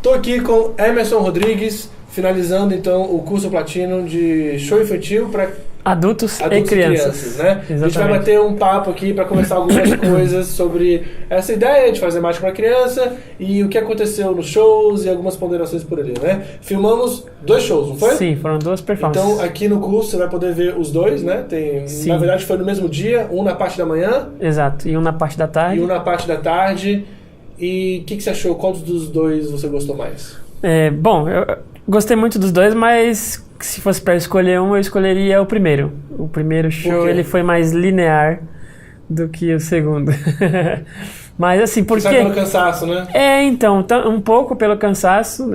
Tô aqui com Emerson Rodrigues, finalizando então o curso Platinum de show infantil para adultos e crianças, né? A gente vai bater um papo aqui para conversar algumas coisas sobre essa ideia de fazer mágica para criança e o que aconteceu nos shows e algumas ponderações por ali, né? Filmamos 2 shows, não foi? Sim, foram 2 performances. Então aqui no curso você vai poder ver os 2, né? Na verdade foi no mesmo dia, um na parte da manhã. Exato, e um na parte da tarde. E um na parte da tarde. E o que você achou? Qual dos 2 você gostou mais? Bom, eu gostei muito dos 2, mas se fosse para escolher um, eu escolheria o primeiro. O primeiro show ele foi mais linear do que o segundo. Mas assim, porque... Você pelo cansaço, né? Então, um pouco pelo cansaço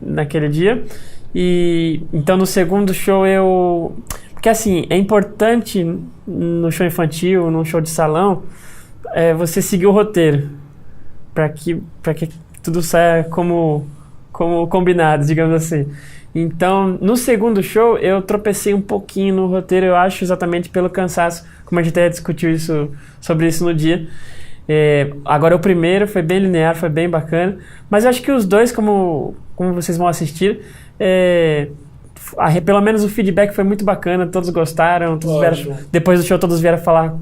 naquele dia. E então no segundo show porque assim, é importante no show infantil, num show de salão, você seguir o roteiro. Para que tudo saia como combinado, digamos assim. Então, no segundo show, eu tropecei um pouquinho no roteiro, eu acho, exatamente pelo cansaço, como a gente até discutiu sobre isso no dia. Agora, o primeiro foi bem linear, foi bem bacana, mas eu acho que os 2, como vocês vão assistir, pelo menos o feedback foi muito bacana, todos gostaram, depois do show todos vieram falar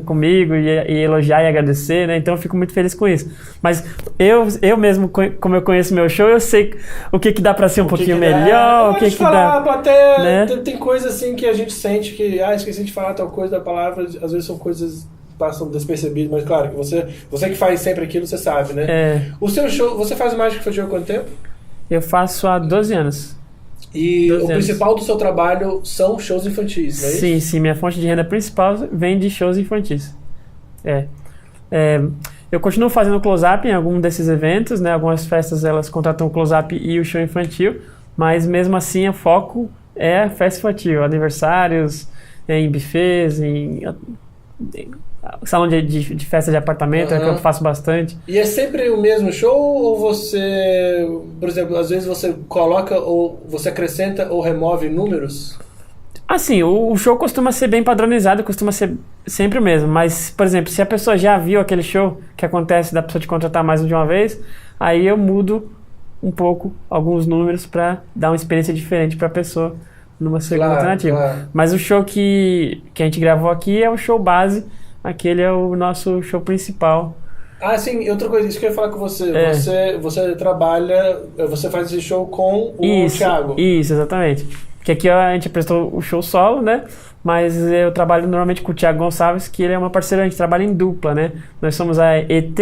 comigo e elogiar e agradecer, né? Então eu fico muito feliz com isso. Mas eu mesmo, como eu conheço meu show, eu sei o que dá pra ser um pouquinho melhor, o que dá... A plateia, né? Tem coisa assim que a gente sente que, esqueci de falar tal coisa da palavra, às vezes são coisas que passam despercebidas, mas claro, que você que faz sempre aquilo, você sabe, né? O seu show, você faz mágica infantil há quanto tempo? Eu faço há 12 anos. E o principal do seu trabalho são shows infantis, não é isso? Sim, minha fonte de renda principal vem de shows infantis. Eu continuo fazendo close-up em algum desses eventos, né? Algumas festas elas contratam o close-up e o show infantil, mas mesmo assim o foco é a festa infantil, aniversários, em buffets, em salão de festa de apartamento, é que eu faço bastante. E é sempre o mesmo show ou você, por exemplo, às vezes você coloca ou você acrescenta ou remove números? Assim, o show costuma ser bem padronizado, costuma ser sempre o mesmo, mas, por exemplo, se a pessoa já viu aquele show que acontece da pessoa te contratar mais de uma vez, aí eu mudo um pouco alguns números para dar uma experiência diferente para a pessoa numa segunda alternativa. Claro. Mas o show que a gente gravou aqui é o show base. Aquele é o nosso show principal. Sim, outra coisa, isso que eu ia falar com você. Você trabalha, você faz esse show com o Thiago. Isso, exatamente. Porque aqui a gente apresentou o show solo, né? Mas eu trabalho normalmente com o Thiago Gonçalves, que ele é uma parceira, a gente trabalha em dupla, né? Nós somos a ET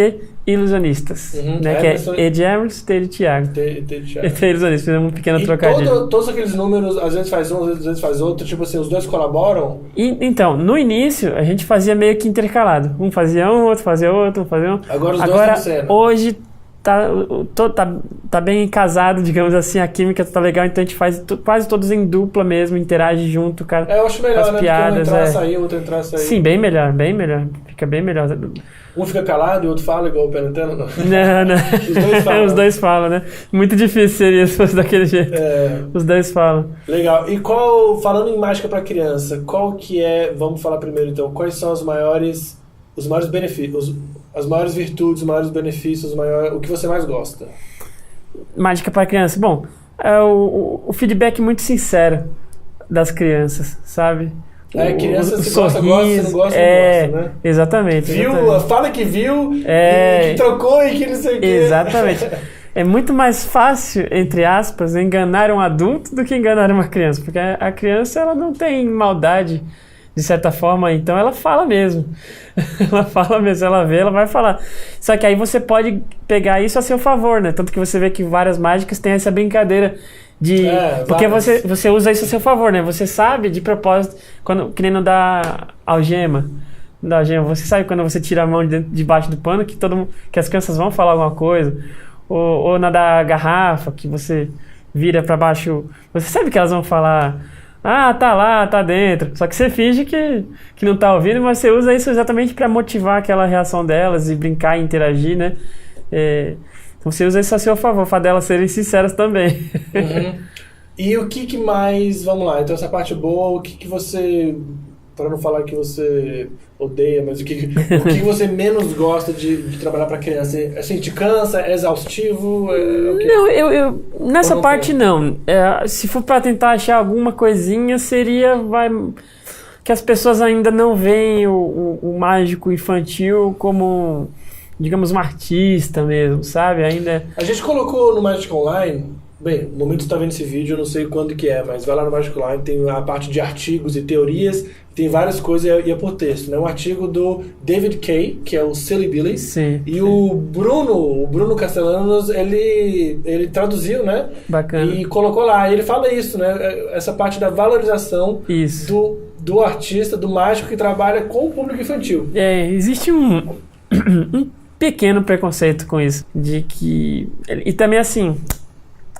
Ilusionistas, né? Que é Ed Emerson e Ed Thiago. ET Ilusionistas, fizemos um pequeno trocadilho. Todos aqueles números, às vezes faz um, às vezes faz outro, tipo assim, os 2 colaboram? Então, no início, a gente fazia meio que intercalado. Um fazia um, outro fazia outro, um fazia um. Agora os 2 estão sendo. Hoje tá bem casado, digamos assim, a química tá legal, então a gente faz quase todos em dupla mesmo, interage junto, cara. Eu acho melhor, né? Piadas, um entrar, sair, outro entrar, sair. Sim, bem melhor, fica bem melhor. Um fica calado e o outro fala igual o Penanteno, não? Não. Os 2 falam. Os 2 falam, né? Muito difícil seria se fosse daquele jeito. Os 2 falam. Legal. E falando em mágica para criança, qual que vamos falar primeiro então, quais são os maiores benefícios, as maiores virtudes, os maiores benefícios, o que você mais gosta? Mágica para criança. Bom, o feedback muito sincero das crianças, sabe? Criança se gosta, se não gosta, não gosta, né? Exatamente. Fala que viu, que trocou e que não sei o quê. Exatamente. É muito mais fácil, entre aspas, enganar um adulto do que enganar uma criança, porque a criança ela não tem maldade, de certa forma, então ela fala mesmo. Ela vê, ela vai falar. Só que aí você pode pegar isso a seu favor, né? Tanto que você vê que várias mágicas têm essa brincadeira porque você usa isso a seu favor, né? Você sabe de propósito, que nem não dá algema. Você sabe quando você tira a mão debaixo do pano que as crianças vão falar alguma coisa. Ou na da garrafa, que você vira pra baixo. Você sabe que elas vão falar... tá lá, tá dentro. Só que você finge que não tá ouvindo, mas você usa isso exatamente para motivar aquela reação delas e brincar e interagir, né? Você usa isso a seu favor, para delas serem sinceras também. E o que mais... Vamos lá, então essa parte boa, o que você para não falar que você odeia, mas o que você menos gosta de trabalhar para criança? Assim, te cansa? É exaustivo? Não, eu nessa parte não. Se for para tentar achar alguma coisinha, seria que as pessoas ainda não veem o mágico infantil como, digamos, um artista mesmo, sabe? Ainda... A gente colocou no Magic Online... Bem, no momento que você está vendo esse vídeo, eu não sei quando que é, mas vai lá no Magic Online, tem a parte de artigos e teorias, tem várias coisas e é por texto, né? Um artigo do David Kay, que é o Silly Billy, sim, e o Bruno Castellanos, ele traduziu, né? Bacana. E colocou lá, e ele fala isso, né? Essa parte da valorização do artista, do mágico que trabalha com o público infantil. Existe um pequeno preconceito com isso, de que... E também assim...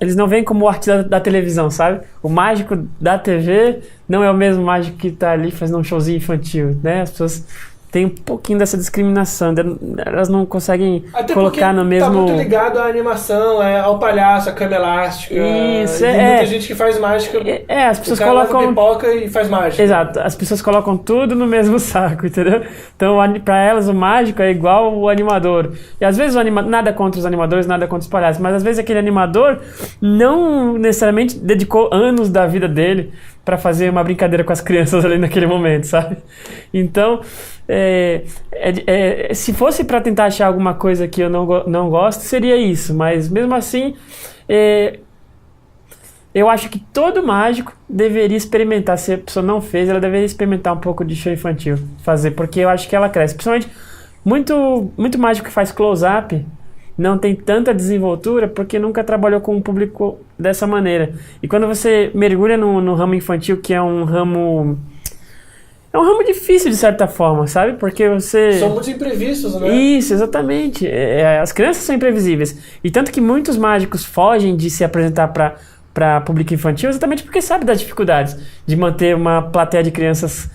Eles não veem como o artista da televisão, sabe? O mágico da TV não é o mesmo mágico que tá ali fazendo um showzinho infantil, né? As pessoas têm um pouquinho dessa discriminação, elas não conseguem colocar no mesmo... Tá muito ligado à animação, ao palhaço, à cama elástica. Isso, tem muita gente que faz mágica. As pessoas colocam pipoca e faz mágica. Exato, as pessoas colocam tudo no mesmo saco, entendeu? Então, pra elas, o mágico é igual o animador. E às vezes nada contra os animadores, nada contra os palhaços, mas às vezes aquele animador não necessariamente dedicou anos da vida dele para fazer uma brincadeira com as crianças ali naquele momento, sabe? Então, se fosse para tentar achar alguma coisa que eu não gosto, seria isso. Mas mesmo assim, eu acho que todo mágico deveria experimentar. Se a pessoa não fez, ela deveria experimentar um pouco de show infantil, fazer, porque eu acho que ela cresce. Principalmente, muito mágico que faz close-up não tem tanta desenvoltura porque nunca trabalhou com um público dessa maneira. E quando você mergulha no ramo infantil, que é um ramo difícil de certa forma, sabe? Porque você... São muitos imprevistos, né? Isso, exatamente. As crianças são imprevisíveis. E tanto que muitos mágicos fogem de se apresentar para público infantil exatamente porque sabe das dificuldades de manter uma plateia de crianças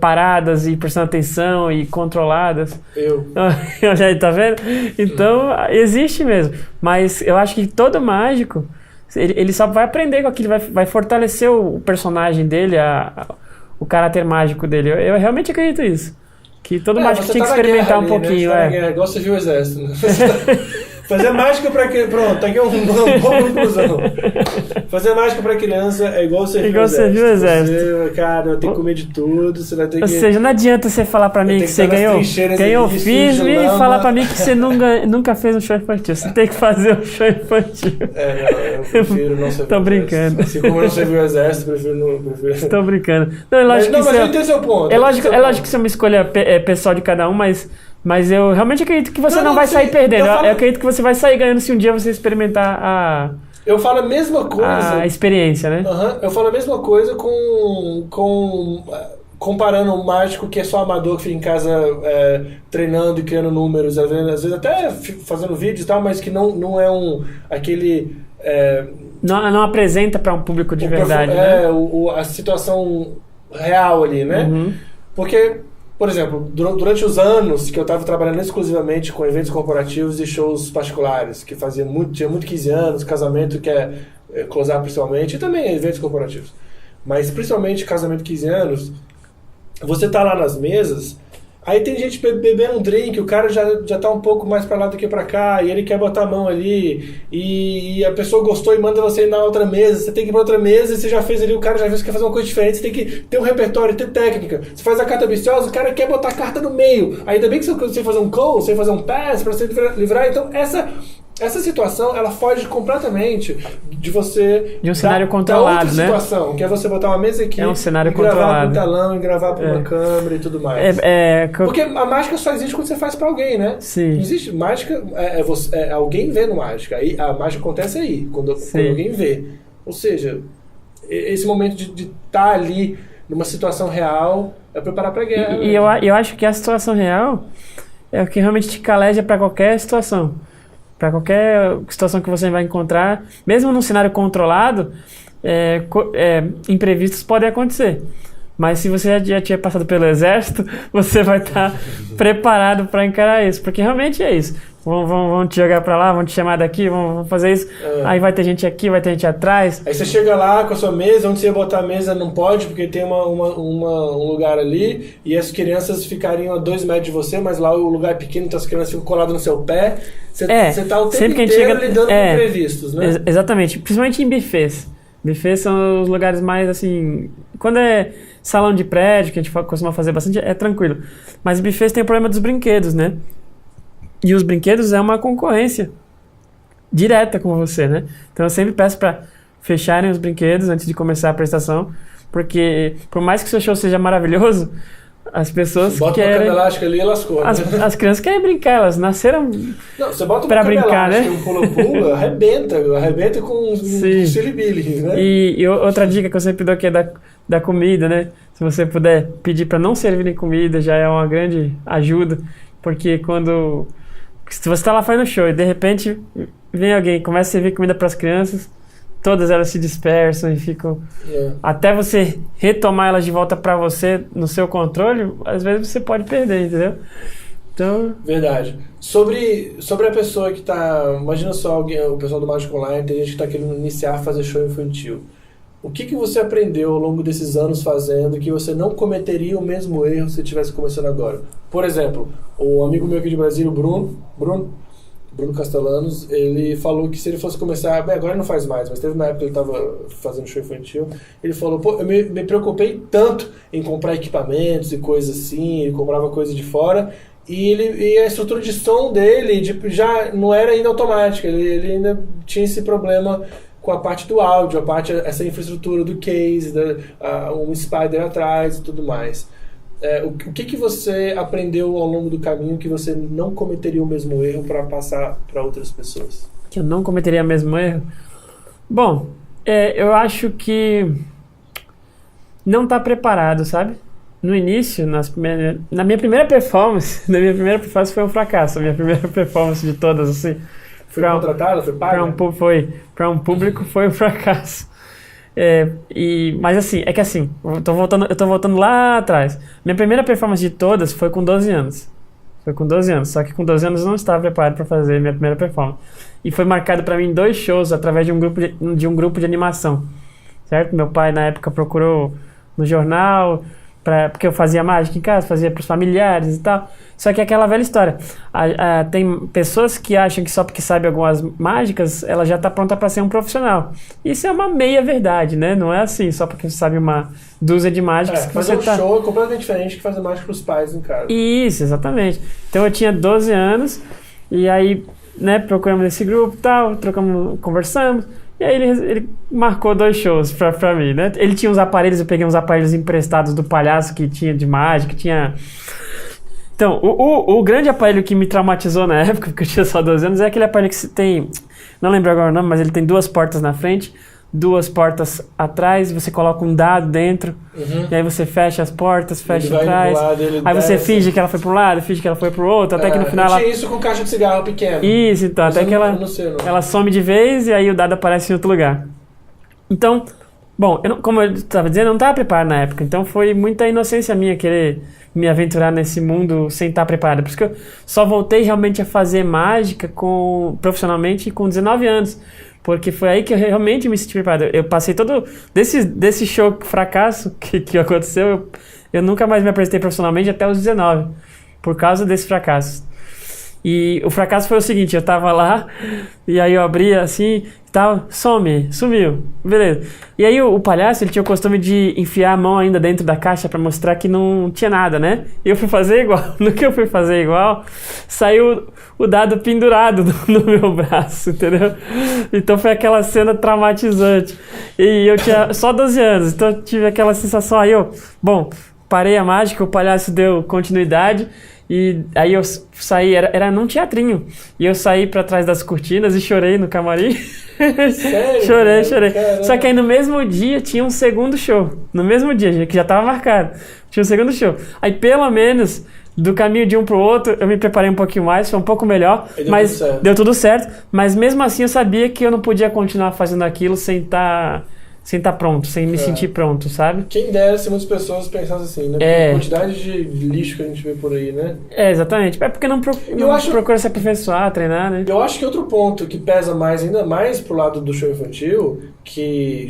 paradas e prestando atenção e controladas. Olha aí, tá vendo? Então, existe mesmo. Mas eu acho que todo mágico, ele só vai aprender com aquilo, vai fortalecer o personagem dele, o caráter mágico dele. Eu realmente acredito nisso. Que todo mágico tinha que experimentar um pouquinho. Né? Igual você viu o exército. Né? Fazer mágica pra criança... Pronto, aqui é uma boa conclusão. Fazer mágica pra criança é igual você viu o exército. Você, cara, tem que comer de tudo, você vai ter que... Ou seja, não adianta você falar pra mim que você ganhou firme e falar pra mim que você nunca fez um show infantil. Você tem que fazer um show infantil. Eu prefiro não servir. Tô brincando. Assim como eu não servi o exército, prefiro não... Tô brincando. Não, é lógico mas eu entendo seu ponto. É lógico que isso é uma escolha pessoal de cada um, mas eu realmente acredito que você não vai sair perdendo. Eu acredito que você vai sair ganhando se um dia você experimentar eu falo a mesma coisa. A experiência, né? Eu falo a mesma coisa comparando um mágico que é só amador, que fica em casa treinando e criando números, às vezes até fazendo vídeos e tal, mas que não é aquele... Não apresenta para um público de verdade, né? A situação real ali, né? Uhum. Porque... Por exemplo, durante os anos que eu estava trabalhando exclusivamente com eventos corporativos e shows particulares, que tinha muito 15 anos, casamento que é close-up principalmente, e também eventos corporativos. Mas principalmente casamento 15 anos, você tá lá nas mesas, aí tem gente bebendo um drink, o cara já tá um pouco mais para lá do que para cá, e ele quer botar a mão ali, e a pessoa gostou e manda você ir na outra mesa, você tem que ir pra outra mesa, e você já fez ali, o cara já viu que você quer fazer uma coisa diferente, você tem que ter um repertório, ter técnica. Você faz a carta ambiciosa, o cara quer botar a carta no meio, ainda bem que você fazer um call, você fazer um pass pra você livrar, então essa situação, ela foge completamente de você... De um cenário controlado, outra situação, que é você botar uma mesa aqui, um cenário gravar controlado. para um telão, e gravar para uma câmera e tudo mais. Porque a mágica só existe quando você faz para alguém, né? Sim. Não existe mágica, alguém vendo mágica. Aí a mágica acontece aí, quando alguém vê. Ou seja, esse momento de estar ali numa situação real é preparar para a guerra. E eu acho que a situação real é o que realmente te caleja para qualquer situação. Para qualquer situação que você vai encontrar, mesmo num cenário controlado, imprevistos podem acontecer. Mas se você já tinha passado pelo exército, você vai estar preparado para encarar isso. Porque realmente é isso. vão te jogar pra lá, vão te chamar daqui, vão fazer isso. Aí vai ter gente aqui, vai ter gente atrás. Aí você chega lá com a sua mesa, onde você ia botar a mesa não pode, porque tem um lugar ali, e as crianças ficariam a 2 metros de você, mas lá o lugar é pequeno, então as crianças ficam coladas no seu pé. Você tá o tempo inteiro lidando com imprevistos, né? Exatamente, principalmente em buffets. Buffets são os lugares mais, assim... Quando é salão de prédio, que a gente costuma fazer bastante, é tranquilo. Mas buffets tem o problema dos brinquedos, né? E os brinquedos é uma concorrência direta com você, né? Então eu sempre peço para fecharem os brinquedos antes de começar a prestação, porque por mais que o seu show seja maravilhoso, as pessoas bota querem... Bota uma cama elástica ali e lascou. As crianças querem brincar, elas nasceram você bota pra brincar, né? Um pula-pula, arrebenta com um silibili, né? E outra dica que eu sempre dou aqui é da comida, né? Se você puder pedir para não servirem comida, já é uma grande ajuda, porque se você tá lá fazendo show e de repente vem alguém e começa a servir comida para as crianças, todas elas se dispersam e ficam... Até você retomar elas de volta para você no seu controle, às vezes você pode perder, entendeu? Então... Verdade. Sobre a pessoa que tá... Imagina só o pessoal do Mágico Online, tem gente que tá querendo iniciar a fazer show infantil. O que você aprendeu ao longo desses anos fazendo que você não cometeria o mesmo erro se estivesse começando agora? Por exemplo, o amigo meu aqui de Brasília, o Bruno Castellanos, ele falou que se ele fosse começar... Bem, agora ele não faz mais, mas teve uma época que ele estava fazendo show infantil. Ele falou, eu me preocupei tanto em comprar equipamentos e coisas assim, ele comprava coisa de fora, e a estrutura de som dele já não era ainda automática, ele ainda tinha esse problema com a parte do áudio, essa infraestrutura do case, um spider atrás e tudo mais. O que você aprendeu ao longo do caminho que você não cometeria o mesmo erro para passar para outras pessoas? Que eu não cometeria o mesmo erro? Bom, eu acho que não tá preparado, sabe? No início, na minha primeira performance foi um fracasso. A minha primeira performance de todas, assim. Foi contratada? Foi paga? Para um público foi um fracasso. Mas assim, eu tô voltando lá atrás. Minha primeira performance de todas foi com 12 anos. Só que com 12 anos eu não estava preparado para fazer minha primeira performance. E foi marcado para mim 2 shows através de um grupo de animação. Certo? Meu pai na época procurou no jornal, porque eu fazia mágica em casa, fazia para os familiares e tal. Só que é aquela velha história. Tem pessoas que acham que só porque sabe algumas mágicas, ela já está pronta para ser um profissional. Isso é uma meia verdade, né? Não é assim, só porque você sabe uma dúzia de mágicas que você fazer um show é completamente diferente que fazer mágica para os pais em casa. Isso, exatamente. Então eu tinha 12 anos e aí, né, procuramos esse grupo e tal, conversamos. E aí ele marcou 2 shows pra mim, né? Ele tinha uns aparelhos, eu peguei uns aparelhos emprestados do palhaço que tinha de mágica, tinha... Então, o grande aparelho que me traumatizou na época, porque eu tinha só 12 anos, é aquele aparelho que tem... Não lembro agora o nome, mas ele tem 2 portas na frente, 2 portas atrás, você coloca um dado dentro, e aí você fecha as portas, fecha atrás, aí você finge que ela foi para um lado, finge que ela foi para o outro, até que no final tinha isso com caixa de cigarro pequeno. Isso, então, até que ela some de vez e aí o dado aparece em outro lugar. Então, bom, como eu estava dizendo, eu não estava preparado na época, então foi muita inocência minha querer me aventurar nesse mundo sem estar preparado. Por isso que eu só voltei realmente a fazer mágica profissionalmente com 19 anos. Porque foi aí que eu realmente me senti preparado. Eu passei todo... Desse show fracasso que aconteceu, eu nunca mais me apresentei profissionalmente até os 19. Por causa desse fracasso. E o fracasso foi o seguinte, eu tava lá, e aí eu abria assim, tal, sumiu, beleza. E aí o palhaço, ele tinha o costume de enfiar a mão ainda dentro da caixa pra mostrar que não tinha nada, né? E eu fui fazer igual. No que eu fui fazer igual, saiu o dado pendurado no meu braço, entendeu? Então foi aquela cena traumatizante. E eu tinha só 12 anos, então eu tive aquela sensação, parei a mágica, o palhaço deu continuidade. E aí eu saí, era num teatrinho, e eu saí pra trás das cortinas e chorei no camarim. Sério? Chorei. Caramba. Só que aí no mesmo dia tinha um segundo show. No mesmo dia, que já tava marcado. Tinha um segundo show. Aí pelo menos, do caminho de um pro outro, eu me preparei um pouquinho mais, foi um pouco melhor. Mas deu tudo certo. Mas mesmo assim eu sabia que eu não podia continuar fazendo aquilo sem estar pronto, sem me sentir pronto, sabe? Quem dera se muitas pessoas pensassem assim, né? A quantidade de lixo que a gente vê por aí, né? Exatamente. É porque não procura se aperfeiçoar, treinar, né? Eu acho que outro ponto que pesa mais, ainda mais pro lado do show infantil, que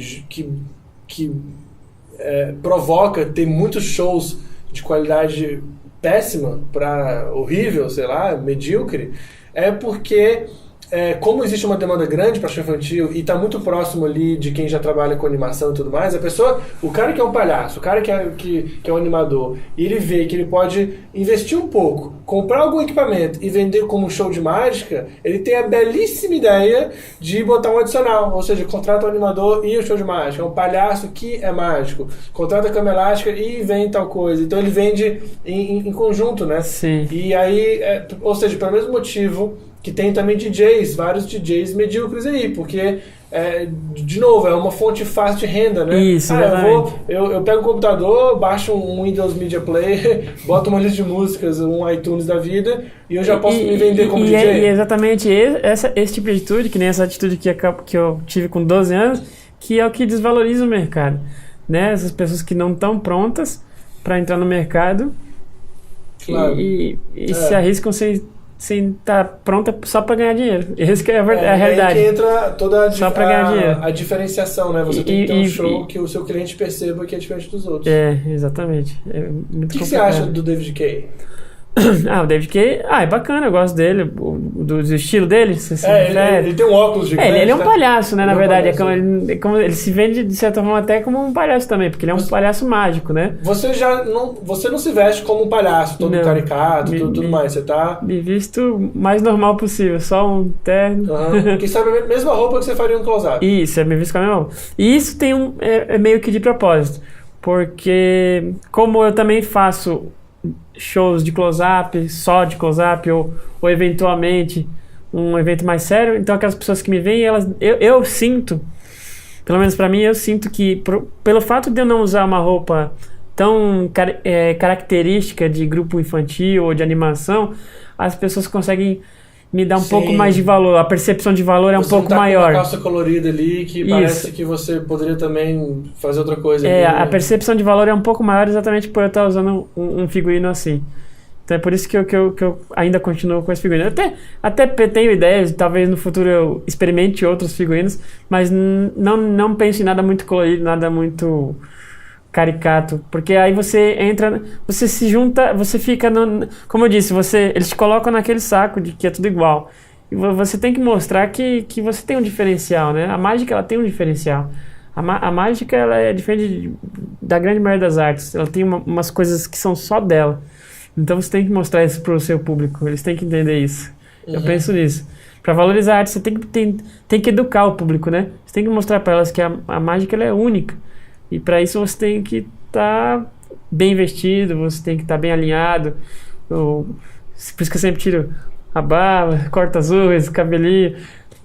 provoca ter muitos shows de qualidade péssima para horrível, sei lá, medíocre, é porque como existe uma demanda grande para show infantil e está muito próximo ali de quem já trabalha com animação e tudo mais, o cara que é um palhaço, o cara que é um animador, e ele vê que ele pode investir um pouco, comprar algum equipamento e vender como um show de mágica, ele tem a belíssima ideia de botar um adicional, ou seja, contrata o animador e o show de mágica, é um palhaço que é mágico, contrata a cama elástica e vende tal coisa, então ele vende em conjunto, né? Sim. E aí, ou seja, pelo mesmo motivo que tem também DJs, vários DJs medíocres aí, porque, de novo, é uma fonte fácil de renda, né? Isso, eu pego o computador, baixo um Windows Media Player, boto uma lista de músicas, um iTunes da vida, e eu já posso me vender como DJ. E exatamente esse tipo de atitude, que nem essa atitude que eu tive com 12 anos, que é o que desvaloriza o mercado, né? Essas pessoas que não estão prontas para entrar no mercado, claro. e se arriscam sem estar pronta só para ganhar dinheiro. Essa que é a realidade. Aí que entra toda só para ganhar dinheiro. A diferenciação, né? Você tem que ter um show que o seu cliente perceba que é diferente dos outros. Exatamente. O que você acha do David Kaye? O David Kaye, é bacana, eu gosto dele, do estilo dele. Ele tem um óculos gigante. Ele é um palhaço, né, na verdade. Ele se vende, de certa forma, até como um palhaço também, porque ele é um palhaço mágico, né? Você não se veste como um palhaço, todo caricato, tudo mais. Você tá... Me visto o mais normal possível, só um terno. Que sabe a mesma roupa que você faria no close-up. Isso, me visto com a mesma roupa. E isso tem é meio que de propósito, porque como eu também faço shows de close-up, só de close-up, ou eventualmente um evento mais sério, então aquelas pessoas que me veem, eu sinto, pelo menos pra mim, eu sinto que pelo fato de eu não usar uma roupa tão característica de grupo infantil ou de animação, as pessoas conseguem me dar um pouco mais de valor, a percepção de valor é um pouco maior. Com uma calça colorida ali que parece que você poderia também fazer outra coisa. A percepção de valor é um pouco maior exatamente por eu estar usando um figurino assim. Então é por isso que eu ainda continuo com esse figurino. Até tenho ideias, talvez no futuro eu experimente outros figurinos, mas não penso em nada muito colorido, nada muito caricato, porque aí você entra, você se junta, você fica como eu disse, eles te colocam naquele saco de que é tudo igual, e você tem que mostrar que você tem um diferencial, né? A mágica, ela tem um diferencial. A mágica, ela é diferente da grande maioria das artes, ela tem umas coisas que são só dela, então você tem que mostrar isso pro seu público, eles têm que entender isso. Eu penso nisso. Para valorizar a arte, você tem que educar o público, né? Você tem que mostrar para elas que a mágica, ela é única. E para isso você tem que estar bem vestido, você tem que estar bem alinhado. Por isso que eu sempre tiro a barba, corto as unhas, cabelinho.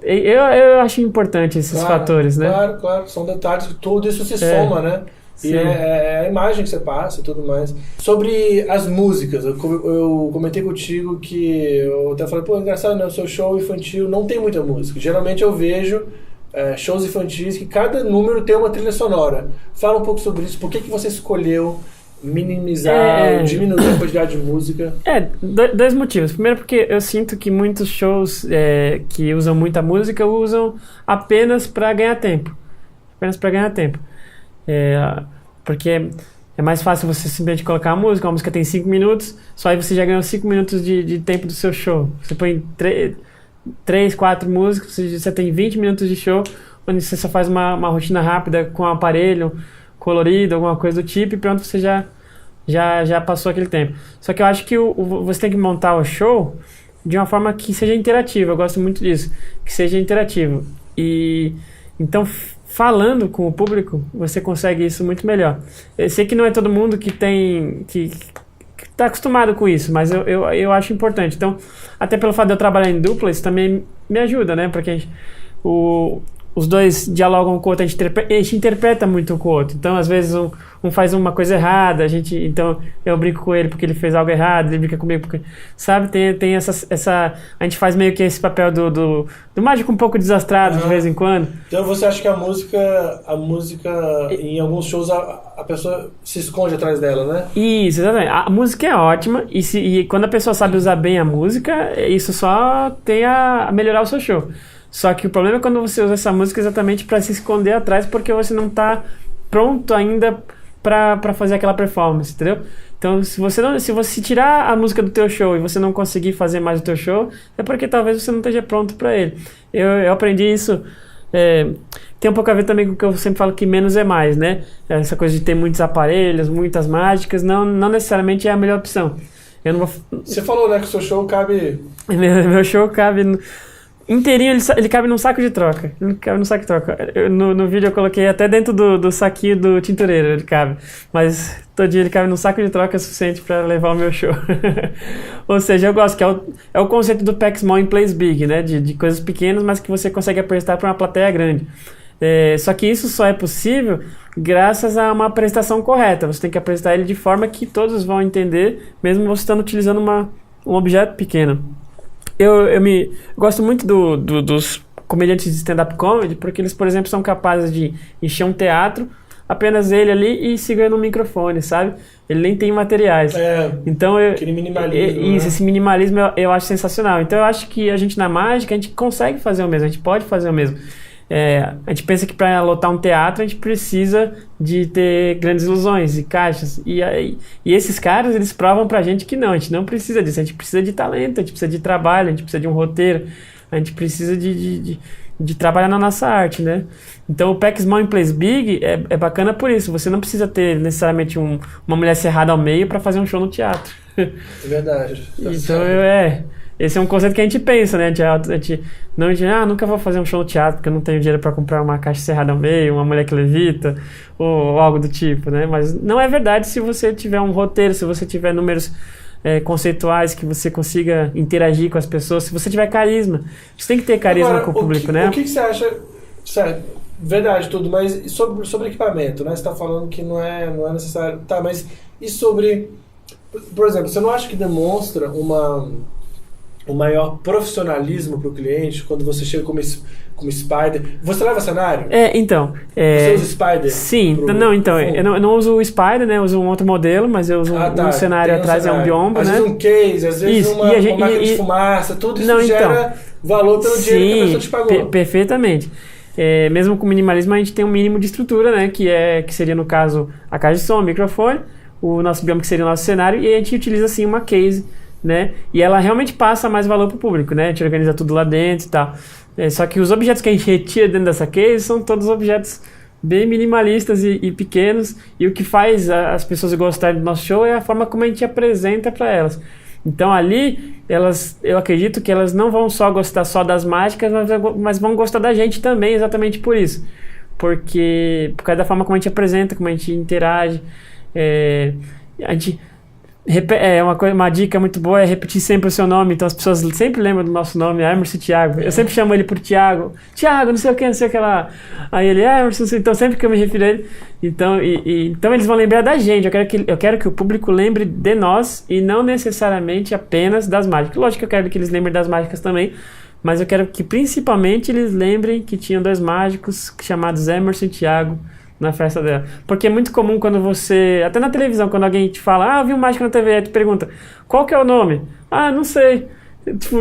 Eu acho importante esses fatores, né? Claro. São detalhes que tudo isso se soma, né? Sim. E é a imagem que você passa e tudo mais. Sobre as músicas, eu comentei contigo que eu até falei, engraçado, né? O seu show infantil não tem muita música. Geralmente eu vejo shows infantis que cada número tem uma trilha sonora. Fala um pouco sobre isso. Por que você escolheu minimizar, diminuir a quantidade de música? Dois motivos. Primeiro, porque eu sinto que muitos shows que usam muita música usam apenas para ganhar tempo. Porque é mais fácil você simplesmente colocar a música tem 5 minutos, só aí você já ganhou 5 minutos de tempo do seu show. Você põe 3, 4 músicas, você tem 20 minutos de show, onde você só faz uma rotina rápida com um aparelho colorido, alguma coisa do tipo, e pronto, você já passou aquele tempo. Só que eu acho que você tem que montar o show de uma forma que seja interativa. Eu gosto muito disso, que seja interativo. E então, falando com o público, você consegue isso muito melhor. Eu sei que não é todo mundo que está acostumado com isso, mas eu acho importante. Então, até pelo fato de eu trabalhar em dupla, isso também me ajuda, né? Porque os dois dialogam com o outro, a gente interpreta muito com o outro. Então, às vezes, um faz uma coisa errada, então eu brinco com ele porque ele fez algo errado, ele brinca comigo porque... Sabe, tem essa... A gente faz meio que esse papel do mágico um pouco desastrado de vez em quando. Então você acha que a música em alguns shows, a pessoa se esconde atrás dela, né? Isso, exatamente. A música é ótima e quando a pessoa sabe usar bem a música, isso só tem a melhorar o seu show. Só que o problema é quando você usa essa música exatamente para se esconder atrás, porque você não está pronto ainda para fazer aquela performance, entendeu? Então, se você tirar a música do teu show e você não conseguir fazer mais o teu show, é porque talvez você não esteja pronto para ele. Eu aprendi isso. Tem um pouco a ver também com o que eu sempre falo, que menos é mais, né? Essa coisa de ter muitos aparelhos, muitas mágicas, não necessariamente é a melhor opção. Eu não vou... Você falou, né, que o seu show cabe... Meu show cabe... Inteirinho, ele cabe num saco de troca. Ele cabe num saco de troca. No vídeo eu coloquei até dentro do saquinho do tintureiro, ele cabe. Mas todinho ele cabe num saco de troca suficiente para levar o meu show. Ou seja, eu gosto, que é o conceito do Pack Small and Plays Big, né? De coisas pequenas, mas que você consegue apresentar para uma plateia grande. Só que isso só é possível graças a uma apresentação correta. Você tem que apresentar ele de forma que todos vão entender, mesmo você estando utilizando um objeto pequeno. Eu gosto muito dos comediantes de stand-up comedy, porque eles, por exemplo, são capazes de encher um teatro, apenas ele ali e segurando um microfone, sabe? Ele nem tem materiais. Então, aquele minimalismo. Esse minimalismo eu acho sensacional. Então, eu acho que a gente na mágica, a gente consegue fazer o mesmo, a gente pode fazer o mesmo. A gente pensa que para lotar um teatro a gente precisa de ter grandes ilusões e caixas e esses caras, eles provam pra gente que não, a gente não precisa disso, a gente precisa de talento, a gente precisa de trabalho, a gente precisa de um roteiro, a gente precisa de trabalhar na nossa arte, né? Então o Pack Small and Plays Big é bacana por isso, você não precisa ter necessariamente uma mulher cerrada ao meio para fazer um show no teatro. É verdade. Então esse é um conceito que a gente pensa, né? A gente nunca vou fazer um show no teatro porque eu não tenho dinheiro para comprar uma caixa cerrada ao meio, uma mulher que levita, ou algo do tipo, né? Mas não é verdade se você tiver um roteiro, se você tiver números conceituais, que você consiga interagir com as pessoas, se você tiver carisma. Você tem que ter carisma agora, com o público, né? O que você acha... Certo, verdade tudo, mas sobre equipamento, né? Você está falando que não é necessário... Tá, mas e sobre... Por exemplo, você não acha que demonstra o maior profissionalismo para o cliente quando você chega como Spider? Você leva cenário? Você usa Spider? Sim, eu não uso o Spider, né? Eu uso um outro modelo, mas eu uso um cenário atrás, é um biombo, às né? Às vezes um case, às vezes uma máquina de fumaça, tudo isso gera valor pelo dinheiro que a pessoa te pagou. Perfeitamente. Mesmo com minimalismo, a gente tem um mínimo de estrutura, né? Que seria, no caso, a caixa de som, o microfone, o nosso biombo, que seria o nosso cenário, e a gente utiliza, assim, uma case, né? E ela realmente passa mais valor para o público, né? A gente organiza tudo lá dentro e tal. Só que os objetos que a gente retira dentro dessa case são todos objetos bem minimalistas e pequenos, e o que faz as pessoas gostarem do nosso show é a forma como a gente apresenta para elas. Então ali, eu acredito que elas não vão só gostar só das mágicas, mas vão gostar da gente também, exatamente por isso. Por causa da forma como a gente apresenta, como a gente interage. A gente... uma dica muito boa é repetir sempre o seu nome. Então as pessoas sempre lembram do nosso nome, Emerson Thiago. Eu sempre chamo ele por Thiago, não sei o que lá. Aí ele, Emerson, então sempre que eu me refiro a ele, então eles vão lembrar da gente. Eu quero que o público lembre de nós e não necessariamente apenas das mágicas. Lógico que eu quero que eles lembrem das mágicas também, mas eu quero que principalmente eles lembrem que tinham dois mágicos chamados Emerson e Thiago na festa dela. Porque é muito comum quando você... Até na televisão, quando alguém te fala, eu vi um mágico na TV, aí tu pergunta, qual que é o nome? Não sei. Tipo,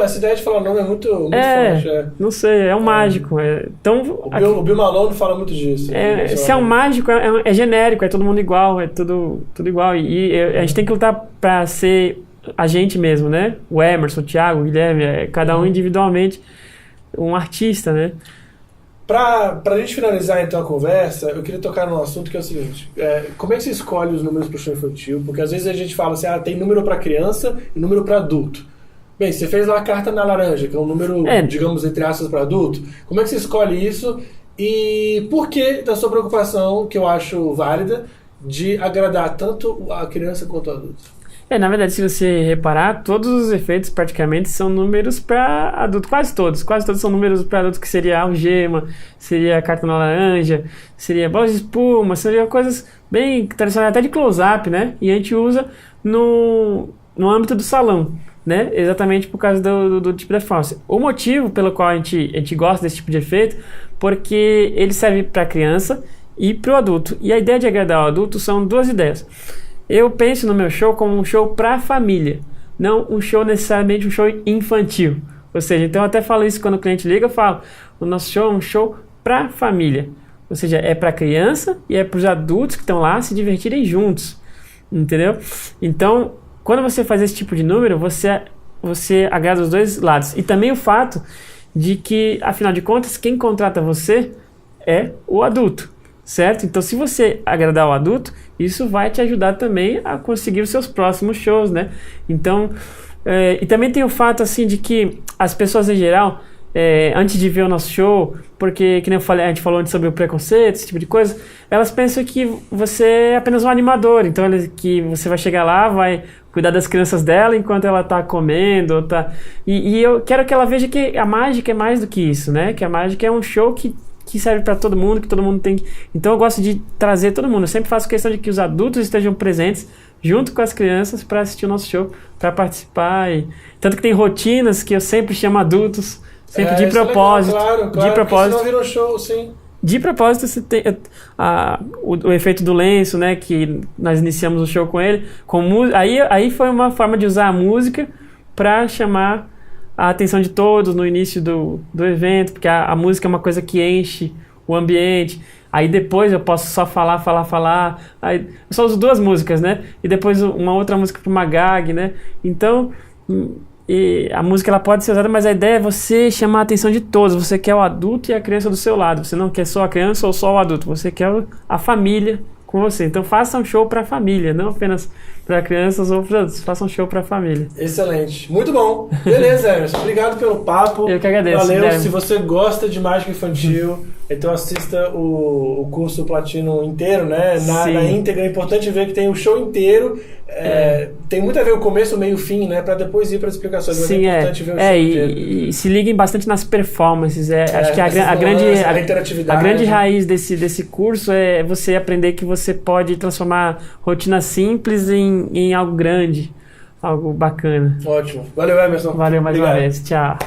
essa ideia de falar o nome é muito forte. Não sei, é um mágico. Então, o Bill Malone fala muito disso. Se é um mágico, é genérico, é todo mundo igual, é tudo igual. E a gente tem que lutar pra ser a gente mesmo, né? O Emerson, o Thiago, o Guilherme, cada um individualmente um artista, né? Pra gente finalizar então a conversa, eu queria tocar num assunto que é o seguinte: como é que você escolhe os números para o show infantil? Porque às vezes a gente fala assim, tem número para criança e número para adulto. Bem, você fez lá a carta na laranja, que é um número, digamos, entre aspas, para adulto. Como é que você escolhe isso? E por que da sua preocupação, que eu acho válida, de agradar tanto a criança quanto o adulto? Na verdade, se você reparar, todos os efeitos praticamente são números para adulto, quase todos são números para adulto, que seria algema, seria cartão laranja, seria bola de espuma, seria coisas bem tradicionais, até de close-up, né? E a gente usa no âmbito do salão, né? Exatamente por causa do tipo de performance. O motivo pelo qual a gente gosta desse tipo de efeito, porque ele serve para a criança e para o adulto. E a ideia de agradar o adulto são duas ideias. Eu penso no meu show como um show para a família, não um show necessariamente um show infantil. Ou seja, então eu até falo isso quando o cliente liga, eu falo, o nosso show é um show para a família. Ou seja, é para a criança e é para os adultos que estão lá se divertirem juntos. Entendeu? Então, quando você faz esse tipo de número, você agrada os dois lados. E também o fato de que, afinal de contas, quem contrata você é o adulto, certo? Então, se você agradar o adulto, isso vai te ajudar também a conseguir os seus próximos shows, né? Então, e também tem o fato, assim, de que as pessoas em geral, antes de ver o nosso show, porque, que nem eu falei, a gente falou antes sobre o preconceito, esse tipo de coisa, elas pensam que você é apenas um animador, então que você vai chegar lá, vai cuidar das crianças dela enquanto ela tá comendo, ou tá... E eu quero que ela veja que a mágica é mais do que isso, né? Que a mágica é um show que serve para todo mundo, que todo mundo tem que... Então eu gosto de trazer todo mundo, eu sempre faço questão de que os adultos estejam presentes junto com as crianças para assistir o nosso show, para participar. Tanto que tem rotinas que eu sempre chamo adultos, sempre de propósito. Claro, de propósito. Senão vira um show, sim. De propósito, você tem o efeito do lenço, né? Que nós iniciamos o show com ele. Aí foi uma forma de usar a música para chamar a atenção de todos no início do evento, porque a música é uma coisa que enche o ambiente. Aí depois eu posso só falar. Aí eu só uso duas músicas, né? E depois uma outra música para uma gag, né? Então... E a música ela pode ser usada, mas a ideia é você chamar a atenção de todos. Você quer o adulto e a criança do seu lado. Você não quer só a criança ou só o adulto. Você quer a família com você. Então faça um show para a família, não apenas para crianças ou para adultos. Faça um show para a família. Excelente. Muito bom. Beleza, Emerson. Obrigado pelo papo. Eu que agradeço. Valeu. Guilherme. Se você gosta de mágica infantil, então assista o curso Platino inteiro, né? Na íntegra. É importante ver que tem o show inteiro. Tem muito a ver o começo, o meio e o fim, né? Para depois ir para as explicações. Mas é importante ver o show inteiro. E se liguem bastante nas performances. Acho que a grande raiz desse curso é você aprender que você pode transformar rotina simples em algo grande, algo bacana. Ótimo. Valeu, Emerson. Valeu mais uma vez. Tchau.